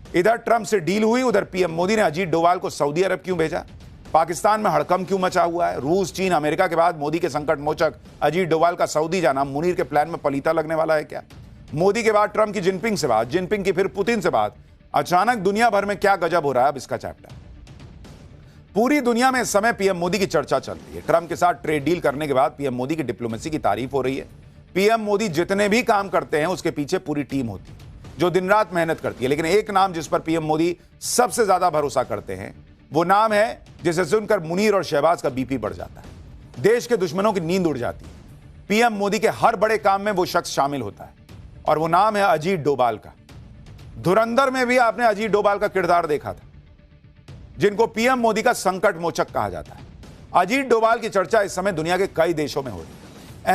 इधर ट्रंप से डील हुई, उधर पीएम मोदी ने अजीत डोभाल को सऊदी अरब क्यों भेजा? पाकिस्तान में हड़कंप क्यों मचा हुआ है? रूस, चीन, अमेरिका के बाद मोदी के संकट मोचक अजीत डोभाल का सऊदी जाना मुनीर के प्लान में पलीता लगने वाला है क्या? मोदी के बाद ट्रंप की जिनपिंग से बात, जिनपिंग की फिर पुतिन से बात, अचानक दुनिया भर में क्या गजब हो रहा है? अब इसका चैप्टर। पूरी दुनिया में इस समय पीएम मोदी की चर्चा चल रही है। ट्रंप के साथ ट्रेड डील करने के बाद पीएम मोदी की डिप्लोमेसी की तारीफ हो रही है। पीएम मोदी जितने भी काम करते हैं उसके पीछे पूरी टीम होती है जो दिन रात मेहनत करती है। लेकिन एक नाम जिस पर पीएम मोदी सबसे ज्यादा भरोसा करते हैं वो नाम है जिसे सुनकर मुनीर और शहबाज का बीपी बढ़ जाता है, देश के दुश्मनों की नींद उड़ जाती है। पीएम मोदी के हर बड़े काम में वो शख्स शामिल होता है और वो नाम है अजीत डोभाल का। धुरंधर में भी आपने अजीत डोभाल का किरदार देखा था, जिनको पीएम मोदी का संकट मोचक कहा जाता है। अजीत डोभाल की चर्चा इस समय दुनिया के कई देशों में हो रही है।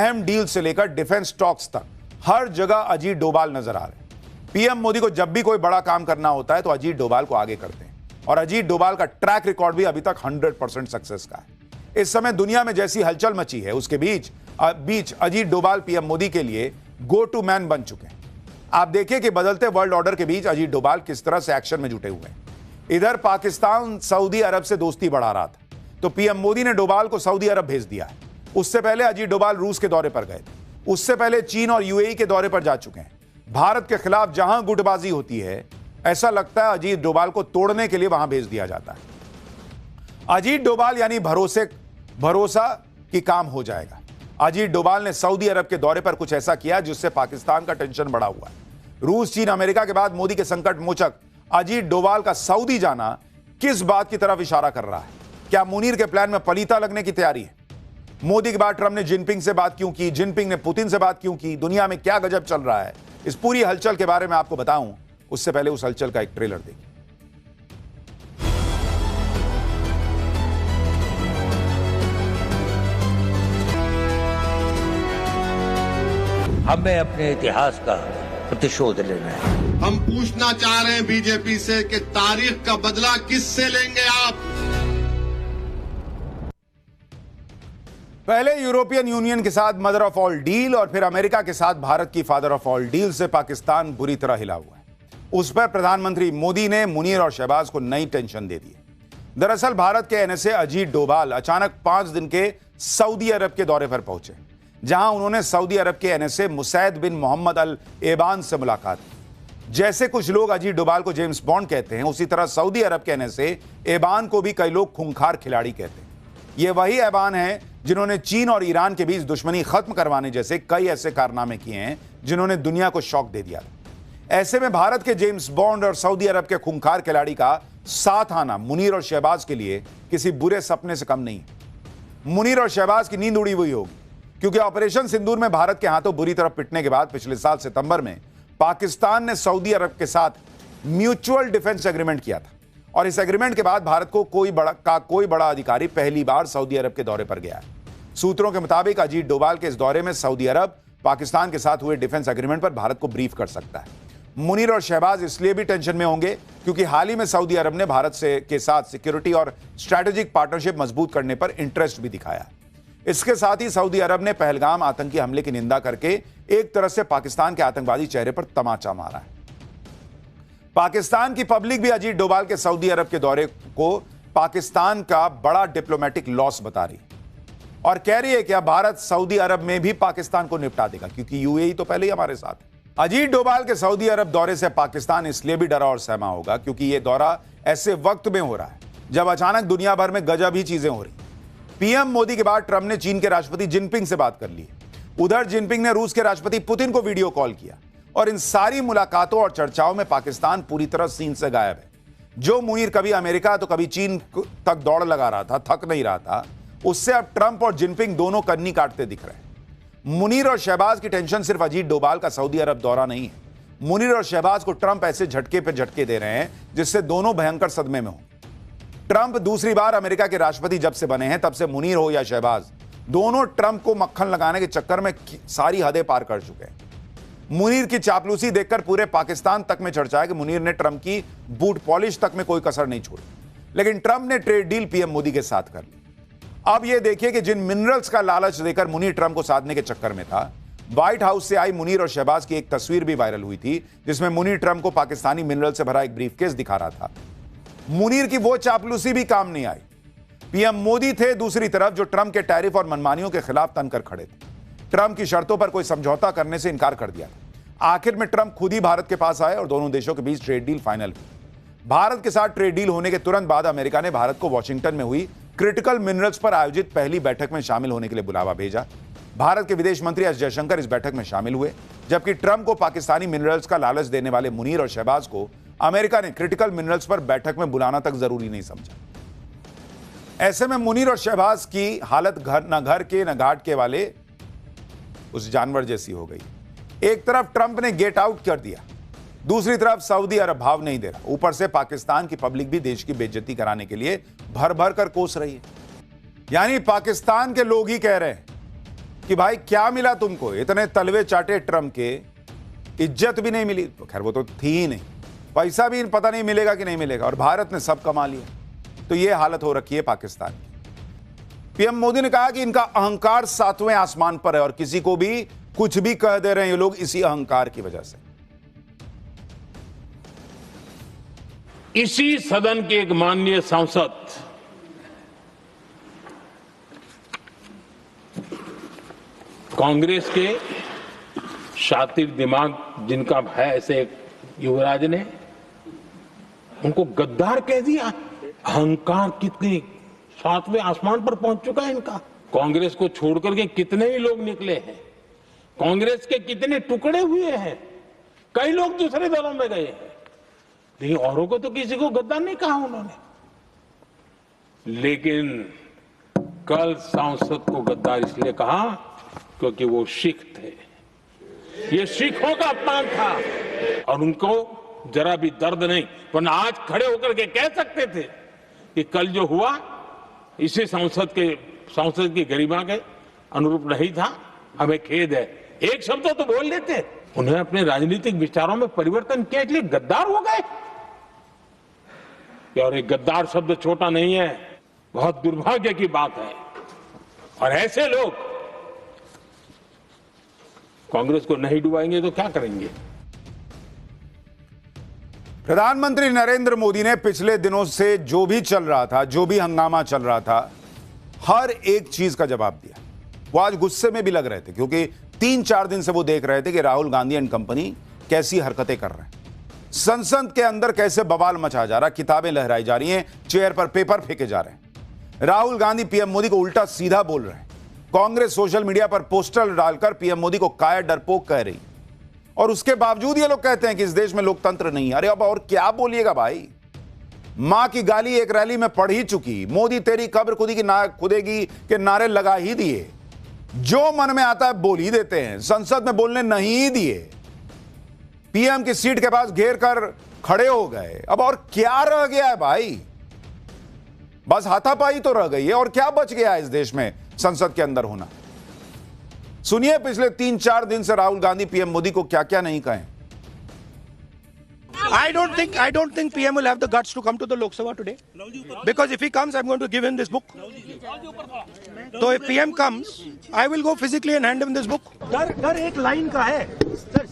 अहम डील से लेकर डिफेंस टॉक्स तक हर जगह अजीत डोभाल नजर आ रहे हैं। पीएम मोदी को जब भी कोई बड़ा काम करना होता है तो अजीत डोभाल को आगे करते हैं और अजीत डोभाल का ट्रैक रिकॉर्ड भी अभी तक 100% सक्सेस का है। इस समय दुनिया में जैसी हलचल मची है उसके बीच अजीत डोभाल पीएम मोदी के लिए गो टू मैन बन चुके हैं। आप देखिए कि बदलते वर्ल्ड ऑर्डर के बीच अजीत डोभाल किस तरह से एक्शन में जुटे हुए हैं। इधर पाकिस्तान सऊदी अरब से दोस्ती बढ़ा रहा था तो पीएम मोदी ने डोभाल को सऊदी अरब भेज दिया है। उससे पहले अजीत डोभाल रूस के दौरे पर गए थे, उससे पहले चीन और यूएई के दौरे पर जा चुके हैं। भारत के खिलाफ जहां गुटबाजी होती है ऐसा लगता है अजीत डोभाल को तोड़ने के लिए वहां भेज दिया जाता है। अजीत डोभाल यानी भरोसा कि काम हो जाएगा। अजीत डोभाल ने सऊदी अरब के दौरे पर कुछ ऐसा किया जिससे पाकिस्तान का टेंशन बढ़ा हुआ है। रूस, चीन, अमेरिका के बाद मोदी के संकट मोचक अजीत डोभाल का सऊदी जाना किस बात की तरफ इशारा कर रहा है? क्या मुनीर के प्लान में पलीता लगने की तैयारी है? मोदी के बाद ट्रंप ने जिनपिंग से बात क्यों की? जिनपिंग ने पुतिन से बात क्यों की? दुनिया में क्या गजब चल रहा है? इस पूरी हलचल के बारे में आपको बताऊं उससे पहले उस हलचल का एक ट्रेलर देखिए। हमें अपने इतिहास का प्रतिशोध लेना है। हम पूछना चाह रहे हैं बीजेपी से कि तारीख का बदला किससे लेंगे आप? पहले यूरोपियन यूनियन के साथ मदर ऑफ ऑल डील और फिर अमेरिका के साथ भारत की फादर ऑफ ऑल डील से पाकिस्तान बुरी तरह हिला हुआ है। उस पर प्रधानमंत्री मोदी ने मुनीर और शहबाज को नई टेंशन दे दी है। दरअसल भारत के एनएसए अजीत डोभाल अचानक 5 दिन के सऊदी अरब के दौरे पर पहुंचे, जहां उन्होंने सऊदी अरब के एनएसए मुसैद बिन मोहम्मद अल एबान से मुलाकात की। जैसे कुछ लोग अजीत डोभाल को जेम्स बॉन्ड कहते हैं, उसी तरह सऊदी अरब के एनएसए एबान को भी कई लोग खूंखार खिलाड़ी कहते हैं। ये वही एबान है जिन्होंने चीन और ईरान के बीच दुश्मनी खत्म करवाने जैसे कई ऐसे कारनामे किए हैं जिन्होंने दुनिया को शॉक दे दिया। ऐसे में भारत के जेम्स बॉन्ड और सऊदी अरब के खूंखार खिलाड़ी का साथ आना मुनीर और शहबाज के लिए किसी बुरे सपने से कम नहीं है। मुनीर और शहबाज की नींद उड़ी हुई होगी क्योंकि ऑपरेशन सिंदूर में भारत के हाथों बुरी तरह पिटने के बाद पिछले साल सितंबर में पाकिस्तान ने सऊदी अरब के साथ म्यूचुअल डिफेंस एग्रीमेंट किया था और इस एग्रीमेंट के बाद भारत को कोई बड़ा अधिकारी पहली बार सऊदी अरब के दौरे पर गया है। सूत्रों के मुताबिक अजीत डोभाल के इस दौरे में सऊदी अरब पाकिस्तान के साथ हुए डिफेंस एग्रीमेंट पर भारत को ब्रीफ कर सकता है। मुनीर और शहबाज इसलिए भी टेंशन में होंगे क्योंकि हाल ही में सऊदी अरब ने भारत के साथ सिक्योरिटी और स्ट्रैटेजिक पार्टनरशिप मजबूत करने पर इंटरेस्ट भी दिखाया। इसके साथ ही सऊदी अरब ने पहलगाम आतंकी हमले की निंदा करके एक तरह से पाकिस्तान के आतंकवादी चेहरे पर तमाचा मारा है। पाकिस्तान की पब्लिक भी अजीत डोभाल के सऊदी अरब के दौरे को पाकिस्तान का बड़ा डिप्लोमेटिक लॉस बता रही है और कह रही है कि अब भारत सऊदी अरब में भी पाकिस्तान को निपटा देगा क्योंकि यूएई तो पहले ही हमारे साथ है। अजीत डोभाल के सऊदी अरब दौरे से पाकिस्तान इसलिए भी डरा और सहमा होगा क्योंकि यह दौरा ऐसे वक्त में हो रहा है जब अचानक दुनिया भर में गजब ही चीजें हो रही। पीएम मोदी के बाद ट्रंप ने चीन के राष्ट्रपति जिनपिंग से बात कर ली। उधर जिनपिंग ने रूस के राष्ट्रपति पुतिन को वीडियो कॉल किया और इन सारी मुलाकातों और चर्चाओं में पाकिस्तान पूरी तरह सीन से गायब है। जो मुनीर कभी अमेरिका तो कभी चीन तक दौड़ लगा रहा था, थक नहीं रहा था, उससे अब ट्रंप और जिनपिंग दोनों कन्नी काटते दिख रहे हैं। मुनीर और शहबाज की टेंशन सिर्फ अजीत डोभाल का सऊदी अरब दौरा नहीं है। मुनीर और शहबाज को ट्रंप ऐसे झटके पे झटके दे रहे हैं जिससे दोनों भयंकर सदमे में हो। ट्रंप दूसरी बार अमेरिका के राष्ट्रपति जब से बने हैं तब से मुनीर हो या शहबाज, दोनों ट्रंप को मक्खन लगाने के चक्कर में सारी हदें पार कर चुके हैं। मुनीर की चापलूसी देखकर पूरे पाकिस्तान तक में चर्चा है कि मुनीर ने ट्रंप की बूट पॉलिश तक में कोई कसर नहीं छोड़ी। लेकिन ट्रंप ने ट्रेड डील पीएम मोदी के साथ कर ली। अब यह देखिए कि जिन मिनरल्स का लालच देकर मुनीर ट्रंप को साधने के चक्कर में था, व्हाइट हाउस से आई मुनीर और शहबाज की एक तस्वीर भी वायरल हुई थी, जिसमें मुनीर ट्रंप को पाकिस्तानी मिनरल से भरा एक ब्रीफकेस दिखा रहा था। मुनीर की वो चापलूसी भी काम नहीं आई। पीएम मोदी थे दूसरी तरफ, जो ट्रंप के टैरिफ और मनमानियों के खिलाफ तनकर खड़े थे। ट्रंप की शर्तों पर कोई समझौता करने से इनकार कर दिया। आखिर में ट्रंप खुद ही भारत के पास आए और दोनों देशों के बीच ट्रेड डील फाइनल हुई। भारत के साथ ट्रेड डील होने के तुरंत बाद अमेरिका ने भारत को वॉशिंगटन में हुई क्रिटिकल मिनरल्स पर आयोजित पहली बैठक में शामिल होने के लिए बुलावा भेजा। भारत के विदेश मंत्री एस जयशंकर इस बैठक में शामिल हुए, जबकि ट्रंप को पाकिस्तानी मिनरल्स का लालच देने वाले मुनीर और शहबाज को अमेरिका ने क्रिटिकल मिनरल्स पर बैठक में बुलाना तक जरूरी नहीं समझा। ऐसे में मुनीर और शहबाज की हालत घर के न घाट के वाले उस जानवर जैसी हो गई। एक तरफ ट्रंप ने गेट आउट कर दिया, दूसरी तरफ सऊदी अरब भाव नहीं दे रहा। ऊपर से पाकिस्तान की पब्लिक भी देश की बेइज्जती कराने के लिए भर भर कर कोस रही है। यानी पाकिस्तान के लोग ही कह रहे हैं कि भाई क्या मिला तुमको, इतने तलवे चाटे ट्रंप के, इज्जत भी नहीं मिली। तो खैर वो तो थी ही नहीं, पैसा भी पता नहीं मिलेगा कि नहीं मिलेगा, और भारत ने सब कमा लिया। तो ये हालत हो रखी है पाकिस्तान की। पीएम मोदी ने कहा कि इनका अहंकार 7वें आसमान पर है और किसी को भी कुछ भी कह दे रहे हैं ये लोग इसी अहंकार की वजह से। इसी सदन के एक माननीय सांसद कांग्रेस के शातिर दिमाग जिनका है, ऐसे एक युवराज ने उनको गद्दार कह दिया। अहंकार कितनी 7वें आसमान पर पहुंच चुका है इनका। कांग्रेस को छोड़कर के कितने ही लोग निकले हैं, कांग्रेस के कितने टुकड़े हुए हैं, कई लोग दूसरे दलों में गए हैं, लेकिन औरों को तो किसी को गद्दार नहीं कहा उन्होंने। लेकिन कल सांसद को गद्दार इसलिए कहा क्योंकि वो सिख थे। ये सिखों का अपमान था और उनको जरा भी दर्द नहीं, वरना आज खड़े होकर के कह सकते थे कि कल जो हुआ इसी सांसद की गरिमा के अनुरूप नहीं था, हमें खेद है। एक शब्द तो बोल लेते, उन्हें अपने राजनीतिक विचारों में परिवर्तन किया इसलिए गद्दार हो गए। और एक गद्दार शब्द छोटा नहीं है, बहुत दुर्भाग्य की बात है। और ऐसे लोग कांग्रेस को नहीं डुबाएंगे तो क्या करेंगे। प्रधानमंत्री नरेंद्र मोदी ने पिछले दिनों से जो भी चल रहा था, जो भी हंगामा चल रहा था, हर एक चीज का जवाब दिया। वो आज गुस्से में भी लग रहे थे क्योंकि 3-4 दिन से वो देख रहे थे कि राहुल गांधी एंड कंपनी कैसी हरकतें कर रहे हैं। संसद के अंदर कैसे बवाल मचा जा रहा, किताबें लहराई जा रही हैं, चेयर पर पेपर फेंके जा रहे हैं। राहुल गांधी पीएम मोदी को उल्टा सीधा बोल रहे हैं। कांग्रेस सोशल मीडिया पर पोस्टर डालकर पीएम मोदी को कायर डरपोक कह रही, और उसके बावजूद ये लोग कहते हैं कि इस देश में लोकतंत्र नहीं है। अरे अब और क्या बोलिएगा भाई। मां की गाली एक रैली में पढ़ ही चुकी, मोदी तेरी कब्र खुदेगी के नारे लगा ही दिए, जो मन में आता है बोल ही देते हैं, संसद में बोलने नहीं दिए, पीएम की सीट के पास घेर कर खड़े हो गए। अब और क्या रह गया है भाई, बस हाथापाई तो रह गई है, और क्या बच गया है इस देश में संसद के अंदर होना। सुनिए पिछले 3-4 दिन से राहुल गांधी पीएम मोदी को क्या क्या नहीं कहे। I don't think PM will have the guts to come to the Lok Sabha today, because if he comes, I'm going to give him this book. So if PM comes, I will go physically and hand him this book. डर एक line का है,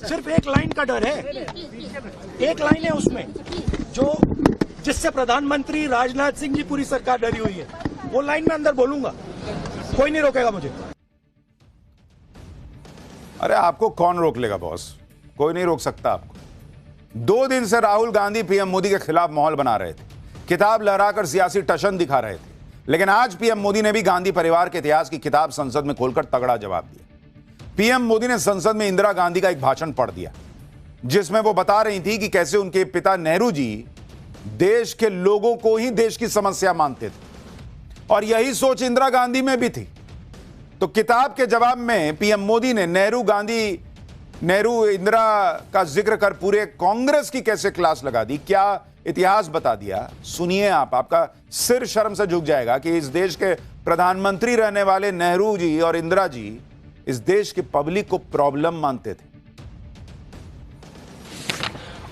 सिर्फ एक line का डर है। एक लाइन है उसमें जो जिससे प्रधानमंत्री राजनाथ सिंह जी पूरी सरकार डरी हुई है। वो लाइन में अंदर बोलूंगा, कोई नहीं रोकेगा मुझे। अरे आपको कौन रोक लेगा बॉस, कोई नहीं रोक सकता आपको। 2 दिन से राहुल गांधी पीएम मोदी के खिलाफ माहौल बना रहे थे, किताब लहराकर सियासी टशन दिखा रहे थे, लेकिन आज पीएम मोदी ने भी गांधी परिवार के इतिहास की किताब संसद में खोलकर तगड़ा जवाब दिया। पीएम मोदी ने संसद में इंदिरा गांधी का एक भाषण पढ़ दिया, जिसमें वो बता रही थी कि कैसे उनके पिता नेहरू जी देश के लोगों को ही देश की समस्या मानते थे, और यही सोच इंदिरा गांधी में भी थी। तो किताब के जवाब में पीएम मोदी ने नेहरू इंदिरा का जिक्र कर पूरे कांग्रेस की कैसे क्लास लगा दी, क्या इतिहास बता दिया। सुनिए आपका सिर शर्म से झुक जाएगा कि इस देश के प्रधानमंत्री रहने वाले नेहरू जी और इंदिरा जी इस देश की पब्लिक को प्रॉब्लम मानते थे।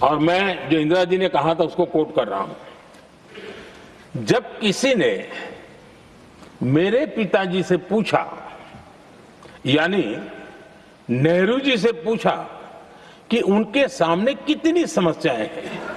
और मैं जो इंदिरा जी ने कहा था उसको कोट कर रहा हूं। जब किसी ने मेरे पिताजी से पूछा, यानी नेहरू जी से पूछा कि उनके सामने कितनी समस्याएं हैं।